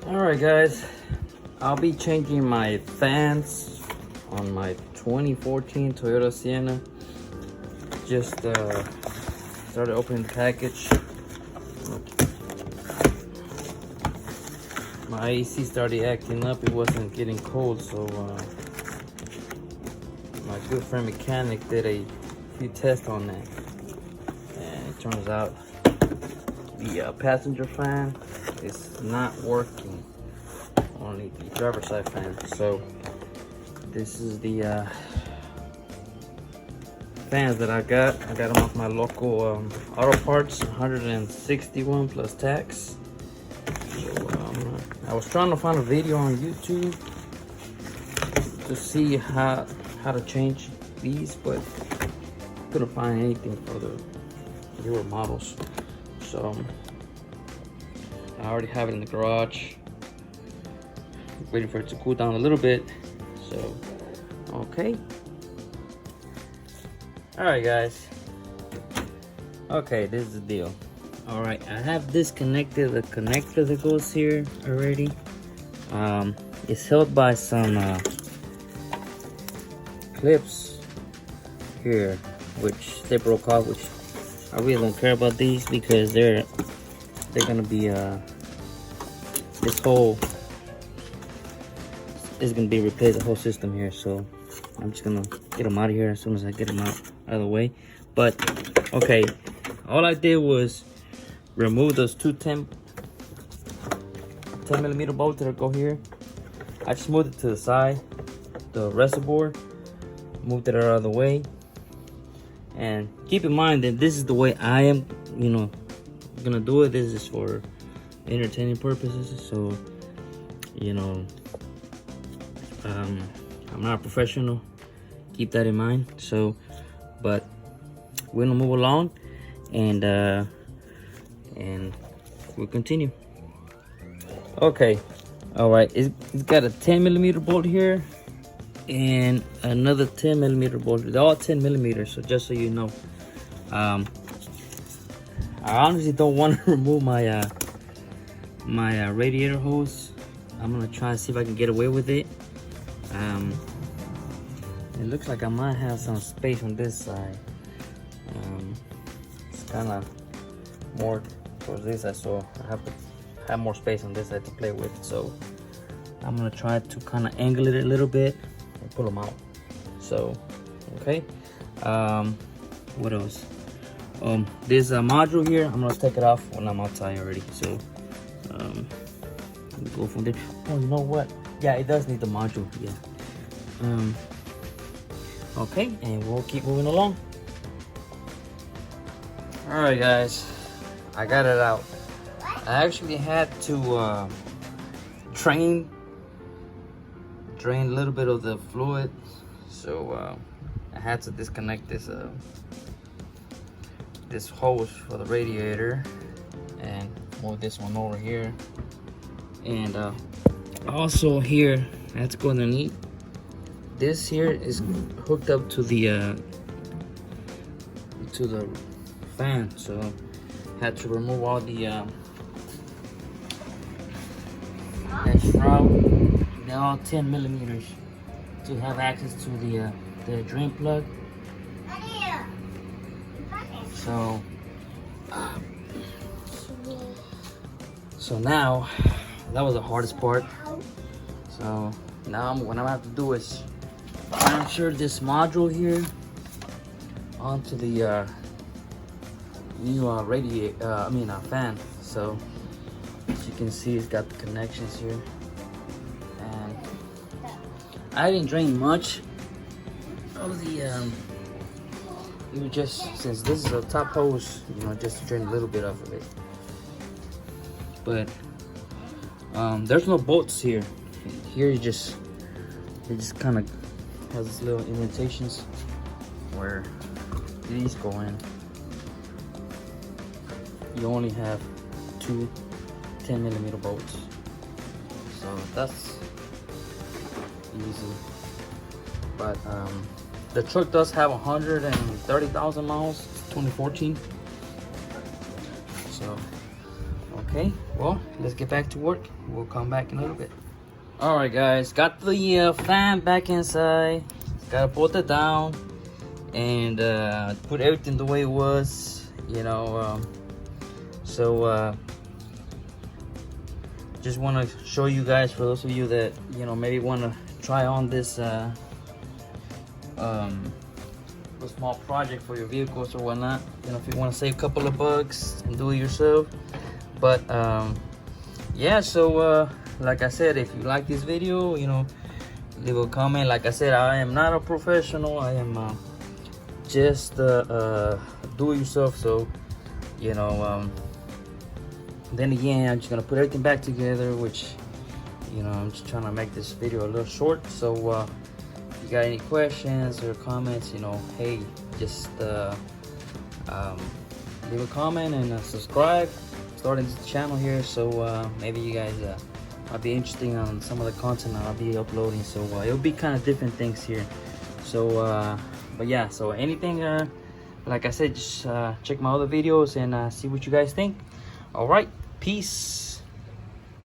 Alright guys, I'll be changing my fans on my 2014 Toyota Sienna. Just started opening the package. My AC started acting up, it wasn't getting cold, so my good friend mechanic did a few tests on that. And it turns out the passenger fan is not working, only the driver's side fan. So this is the fans that I got them off my local auto parts, 161 plus tax. So I was trying to find a video on YouTube to see how to change these, but couldn't find anything for the newer models. So I already have it in the garage, waiting for it to cool down a little bit. So okay, all right guys, okay, this is the deal. All right, I have disconnected the connector that goes here already. It's held by some clips here, which they broke off, which I really don't care about these because they're gonna be this whole is gonna be replaced, the whole system here. So I'm just gonna get them out of here as soon as I get them out of the way. But okay, all I did was remove those two 10 millimeter bolts that go here. I just moved it to the side, the reservoir, moved it out of the way. And keep in mind that this is the way I am, gonna do it. This is for entertaining purposes, so I'm not a professional, keep that in mind. So but we're gonna move along and we'll continue. Okay, all right, it's got a 10 millimeter bolt here and another 10 millimeter bolt. They're all 10 millimeters, so just so you know. I honestly don't want to remove my my radiator hose. I'm gonna try and see if I can get away with it. It looks like I might have some space on this side. It's kind of more towards this side, so I have to have more space on this side to play with. So I'm gonna try to kind of angle it a little bit and pull them out. So okay, what else? This module here, I'm gonna take it off when I'm outside already. So we go from there. Oh, you know what? Yeah, it does need the module. Yeah. Okay, and we'll keep moving along. All right, guys, I got it out. I actually had to drain a little bit of the fluid, so I had to disconnect this this hose for the radiator and move this one over here. And also here, I had to go underneath. This here is hooked up to the fan, so I had to remove all the that shroud. They're all 10 millimeters to have access to the drain plug. So now that was the hardest part. So now what I'm gonna have to do is transfer this module here onto the new fan. So as you can see, it's got the connections here, and I didn't drain much of the just since this is a top hose, just to drain a little bit of it. But there's no bolts here. Here it just kind of has this little indentations where these go in. You only have two 10 millimeter bolts, so that's easy. But the truck does have 130,000 miles, 2014. So okay, well, let's get back to work. We'll come back in a little bit. All right, guys, got the fan back inside. Gotta put it down and put everything the way it was, you know. Just want to show you guys, for those of you that, you know, maybe want to try on this a small project for your vehicles or whatnot, you know, if you want to save a couple of bucks and do it yourself. But yeah, so like I said, if you like this video, you know, leave a comment. Like I said, I am not a professional. I am just do it yourself. So, you know, then again, I'm just gonna put everything back together, which, you know, I'm just trying to make this video a little short. So if you got any questions or comments, you know, hey, just leave a comment and subscribe. Starting this channel here, so maybe you guys might be interested on some of the content I'll be uploading. So it'll be kind of different things here. So but yeah, so anything like I said, just check my other videos and see what you guys think. All right, peace.